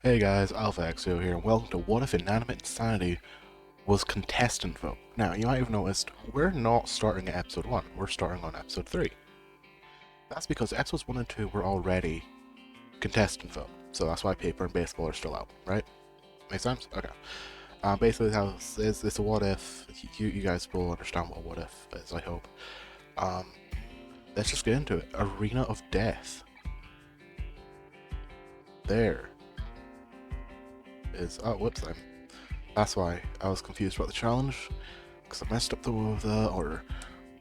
Hey guys, AlphaXO here, and welcome to What If Inanimate Insanity was Contestant Vote. Now, you might have noticed, we're not starting at episode 1, we're starting on episode 3. That's because episodes 1 and 2 were already Contestant Vote, so that's why paper and baseball are still out, right? Make sense? Okay. Basically, how this is, it's a what if. You guys will understand what a what if is, I hope. Um, let's just get into it. Arena of Death. There is. Oh, whoops, that's why I was confused about the challenge, because I messed up the order.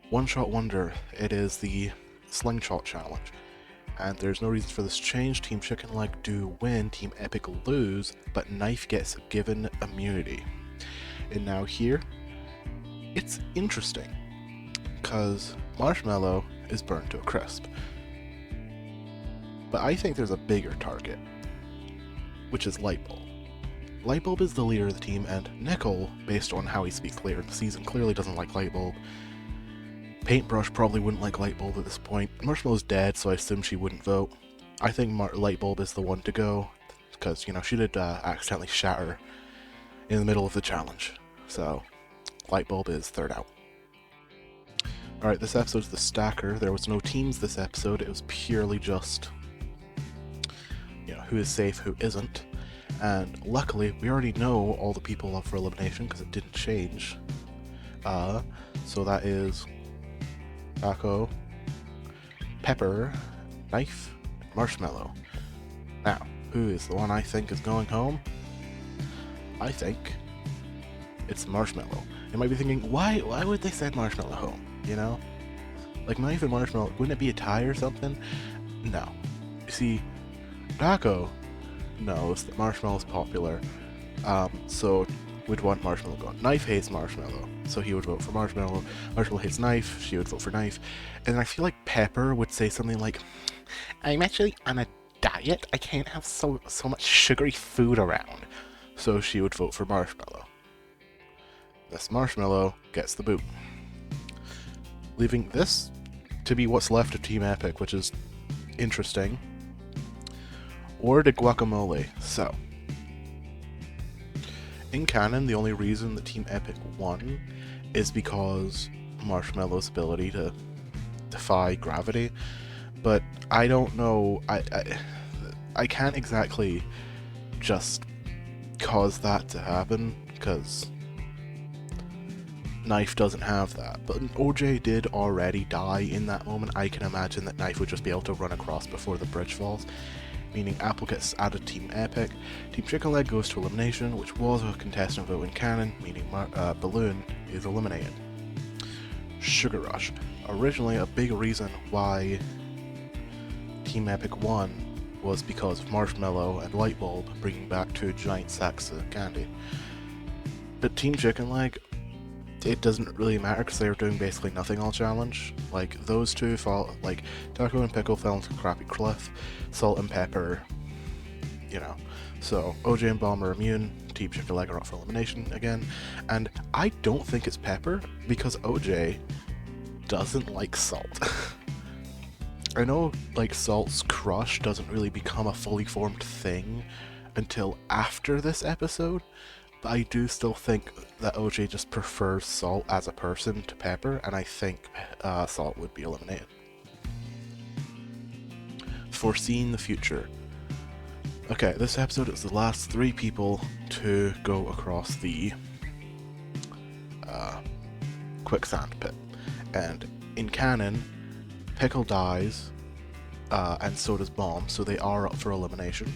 One Shot Wonder, it is the Slingshot Challenge, and there's no reason for this change. Team Chicken Leg do win, Team Epic lose, but Knife gets given immunity. And now here, it's interesting, because Marshmallow is burned to a crisp. But I think there's a bigger target, which is Lightbulb. Lightbulb is the leader of the team, and Nickel, based on how he speaks later in the season, clearly doesn't like Lightbulb. Paintbrush probably wouldn't like Lightbulb at this point. Marshmallow's dead, so I assume she wouldn't vote. I think Lightbulb is the one to go, because, you know, she did accidentally shatter in the middle of the challenge. So, Lightbulb is third out. Alright, this episode's the Stacker. There was no teams this episode, it was purely just, you know, who is safe, who isn't. And luckily, we already know all the people up for elimination because it didn't change. So that is Taco, Pepper, Knife, Marshmallow. Now, who is the one I think is going home? I think it's Marshmallow. You might be thinking, why would they send Marshmallow home? You know? Like, Knife and Marshmallow, wouldn't it be a tie or something? No. You see, Taco knows that Marshmallow's popular, so would want Marshmallow gone. Knife hates Marshmallow, so he would vote for Marshmallow. Marshmallow hates Knife, she would vote for Knife. And I feel like Pepper would say something like, I'm actually on a diet, I can't have so much sugary food around. So she would vote for Marshmallow. This Marshmallow gets the boot. Leaving this to be what's left of Team Epic, which is interesting. Or the Guacamole. So, in canon, the only reason that Team Epic won is because Marshmallow's ability to defy gravity. But I don't know. I can't exactly just cause that to happen because Knife doesn't have that. But OJ did already die in that moment. I can imagine that Knife would just be able to run across before the bridge falls. Meaning Apple gets added to Team Epic. Team Chicken Leg goes to elimination, which was a contestant vote in canon, meaning Balloon is eliminated. Sugar Rush. Originally, a big reason why Team Epic won was because of Marshmallow and Lightbulb bringing back 2 giant sacks of candy. But Team Chicken Leg, it doesn't really matter because they were doing basically nothing all challenge. Like, those two fall, like, Taco and Pickle fell into a crappy cliff, Salt and Pepper, you know. So, OJ and Bomb are immune, Team Chicken Leg are up for elimination again, and I don't think it's Pepper because OJ doesn't like salt. I know, like, Salt's crush doesn't really become a fully formed thing until after this episode, but I do still think that OJ just prefers Salt as a person to Pepper, and I think Salt would be eliminated. Foreseeing the future. Okay, this episode is the last 3 people to go across the quicksand pit. And in canon, Pickle dies, and so does Bomb, so they are up for elimination.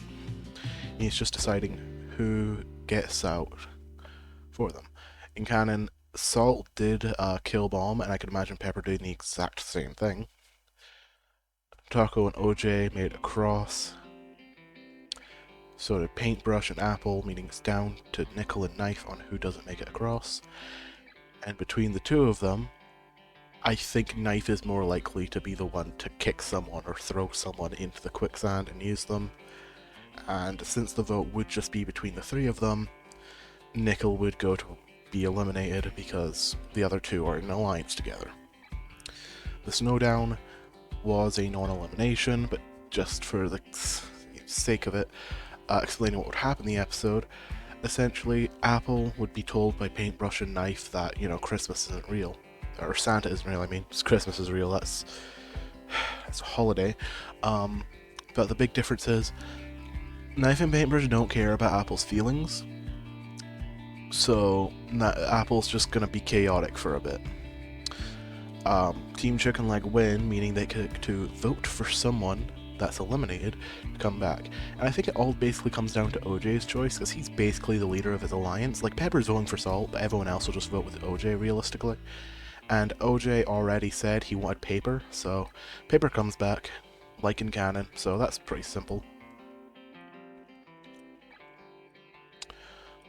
He's just deciding who gets out for them. In canon, Salt did kill Bomb, and I can imagine Pepper doing the exact same thing. Taco and OJ made it across. So did Paintbrush and Apple, meaning it's down to Nickel and Knife on who doesn't make it across. And between the two of them, I think Knife is more likely to be the one to kick someone or throw someone into the quicksand and use them. And since the vote would just be between the 3 of them, Nickel would go to be eliminated because the other 2 are in an alliance together. The Snowdown was a non-elimination, but just for the sake of it, explaining what would happen in the episode. Essentially, Apple would be told by Paintbrush and Knife that, Christmas isn't real. Or Santa isn't real, I mean. Christmas is real, that's a holiday. But the big difference is, Knife and Paintbrush don't care about Apple's feelings. So, Apple's just gonna be chaotic for a bit. Team Chicken Leg win, meaning they get to vote for someone that's eliminated to come back. And I think it all basically comes down to OJ's choice, because he's basically the leader of his alliance. Like, Pepper's voting for Salt, but everyone else will just vote with OJ, realistically. And OJ already said he wanted Paper, so Paper comes back, like in canon, so that's pretty simple.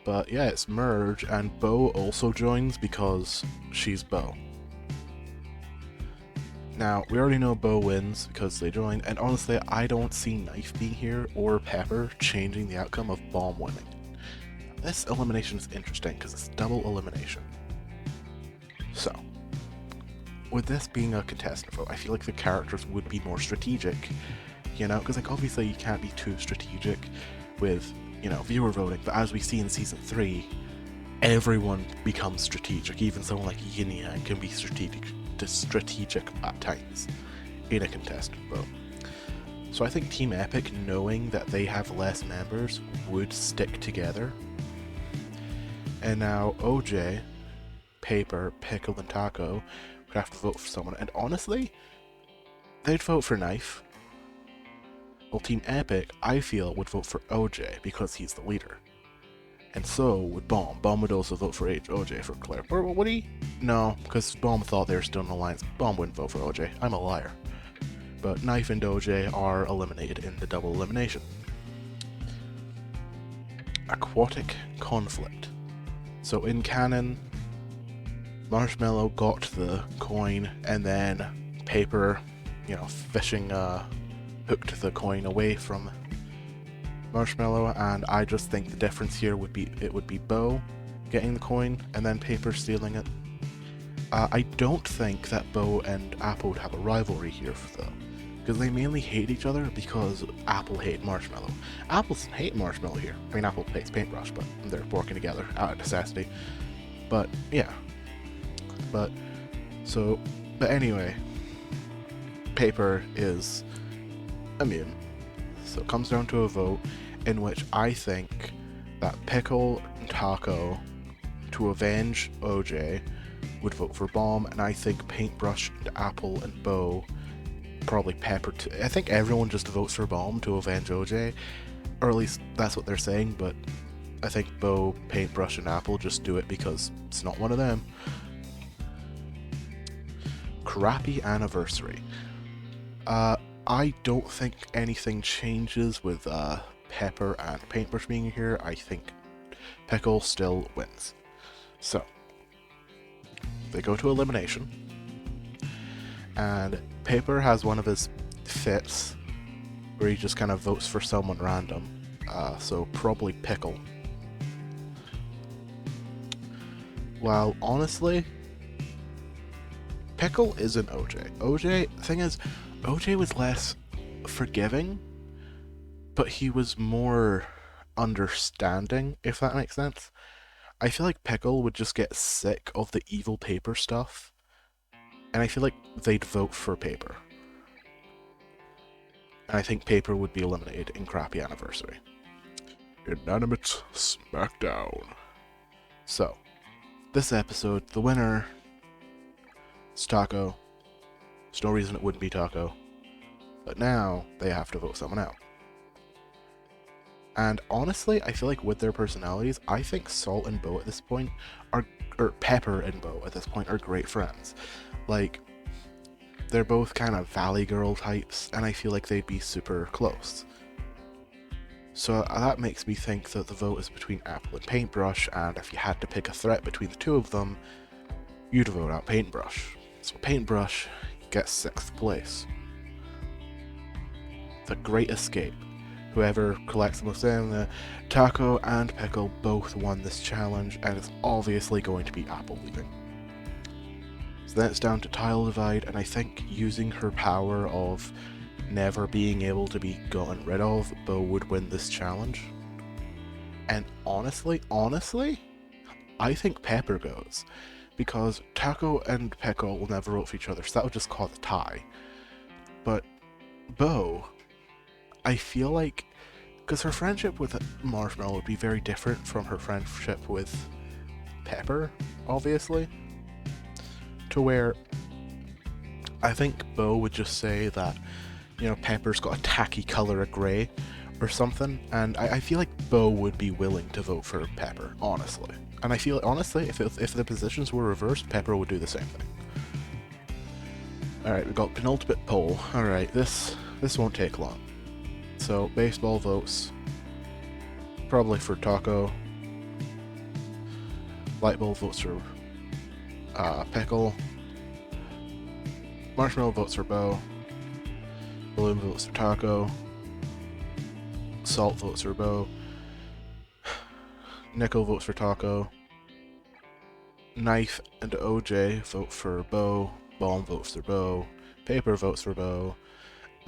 But yeah, it's Merge, and Bo also joins because she's Bo. Now, we already know Bo wins because they joined, and honestly, I don't see Knife being here or Pepper changing the outcome of Bomb winning. This elimination is interesting because it's double elimination. So, with this being a contestant vote, I feel like the characters would be more strategic, because like obviously you can't be too strategic with, viewer voting, but as we see in Season 3, everyone becomes strategic. Even someone like Yin Yang can be strategic at times in a contestant vote. So I think Team Epic, knowing that they have less members, would stick together. And now OJ, Paper, Pickle, and Taco would have to vote for someone, and honestly, they'd vote for Knife. Well, Team Epic, I feel, would vote for OJ because he's the leader. And so would Bomb. Bomb would also vote for OJ for Claire. Or would he? No, because Bomb thought they were still in alliance. Bomb wouldn't vote for OJ. I'm a liar. But Knife and OJ are eliminated in the double elimination. Aquatic conflict. So in canon, Marshmallow got the coin, and then Paper, fishing hooked the coin away from Marshmallow, and I just think the difference here would be Bo getting the coin and then Paper stealing it. I don't think that Bo and Apple would have a rivalry here though, because they mainly hate each other because Apple hated Marshmallow. Apple doesn't hate Marshmallow here. I mean, Apple hates Paintbrush, but they're working together out of necessity. But yeah. But anyway, Paper is immune. So it comes down to a vote in which I think that Pickle and Taco, to avenge OJ, would vote for Bomb, and I think Paintbrush and Apple and Bo, probably Pepper too. I think everyone just votes for Bomb to avenge OJ, or at least that's what they're saying, but I think Bo, Paintbrush, and Apple just do it because it's not one of them. Crappy anniversary. I don't think anything changes with Pepper and Paintbrush being here. I think Pickle still wins. So, they go to elimination, and Paper has one of his fits where he just kind of votes for someone random, so probably Pickle. While honestly, Pickle isn't OJ. Thing is, OJ was less forgiving, but he was more understanding, if that makes sense. I feel like Pickle would just get sick of the evil Paper stuff, and I feel like they'd vote for Paper. And I think Paper would be eliminated in Crappy Anniversary. Inanimate Smackdown. So, this episode, the winner is Taco. There's no reason it wouldn't be Taco. But now, they have to vote someone out. And honestly, I feel like with their personalities, I think Salt and Bo at this point or Pepper and Bo at this point are great friends. Like, they're both kind of Valley Girl types, and I feel like they'd be super close. So that makes me think that the vote is between Apple and Paintbrush, and if you had to pick a threat between the two of them, you'd vote out Paintbrush. So Paintbrush gets 6th place. The Great Escape. Whoever collects the most in, Taco and Pickle both won this challenge, and it's obviously going to be Apple leaving. So then it's down to Tile Divide, and I think using her power of never being able to be gotten rid of, Bo would win this challenge. And honestly, I think Pepper goes. Because Taco and Pickle will never vote for each other, so that would just cause a tie. But Bo, I feel like, because her friendship with Marshmallow would be very different from her friendship with Pepper, obviously. To where I think Bo would just say that, you know, Pepper's got a tacky colour of grey or something, and I feel like Bo would be willing to vote for Pepper, honestly. And I feel, honestly, if the positions were reversed, Pepper would do the same thing. Alright, we've got penultimate poll. Alright, this won't take long. So, baseball votes. Probably for Taco. Lightbulb votes for Pickle. Marshmallow votes for Bo. Balloon votes for Taco. Salt votes for Bo. Nickel votes for Taco. Knife and OJ vote for Bo. Bomb votes for Bo. Paper votes for Bo.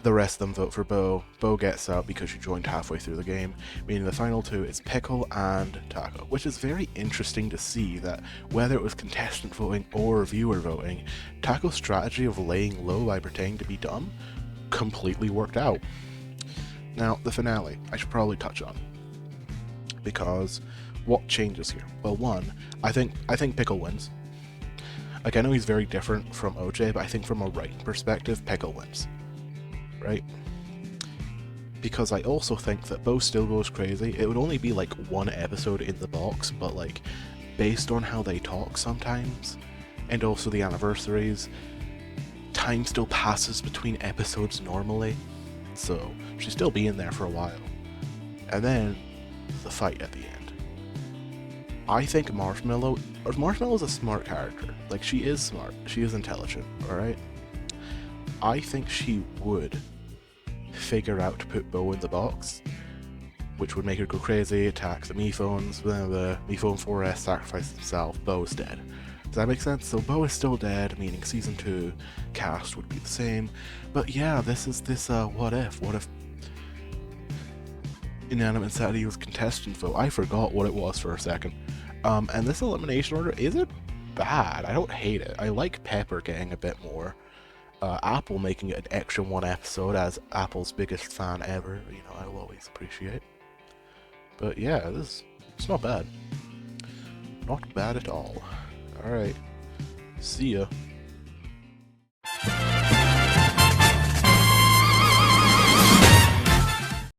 The rest of them vote for Bo. Bo gets out because she joined halfway through the game, meaning the final two is Pickle and Taco, which is very interesting to see that whether it was contestant voting or viewer voting, Taco's strategy of laying low by pretending to be dumb completely worked out. Now, the finale, I should probably touch on, because what changes here? Well, one, I think Pickle wins. Like, I know he's very different from OJ, but I think from a writing perspective, Pickle wins. Right? Because I also think that Bo still goes crazy. It would only be like one episode in the box, but like, based on how they talk sometimes, and also the anniversaries, time still passes between episodes normally, so she'd still be in there for a while. And then, the fight at the end. I think Marshmallow's a smart character. Like, she is smart. She is intelligent, alright? I think she would figure out to put Bo in the box, which would make her go crazy, attack the Miphones, the Miphone 4S sacrifice himself, Bo's dead. Does that make sense? So Bo is still dead, meaning Season 2 cast would be the same. But yeah, this what if? What if Inanimate Insanity was contestant vote? I forgot what it was for a second. And this elimination order isn't bad. I don't hate it. I like Pepper getting a bit more. Apple making it an extra one episode as Apple's biggest fan ever, you know, I will always appreciate. But yeah, it's not bad. Not bad at all. Alright, see ya.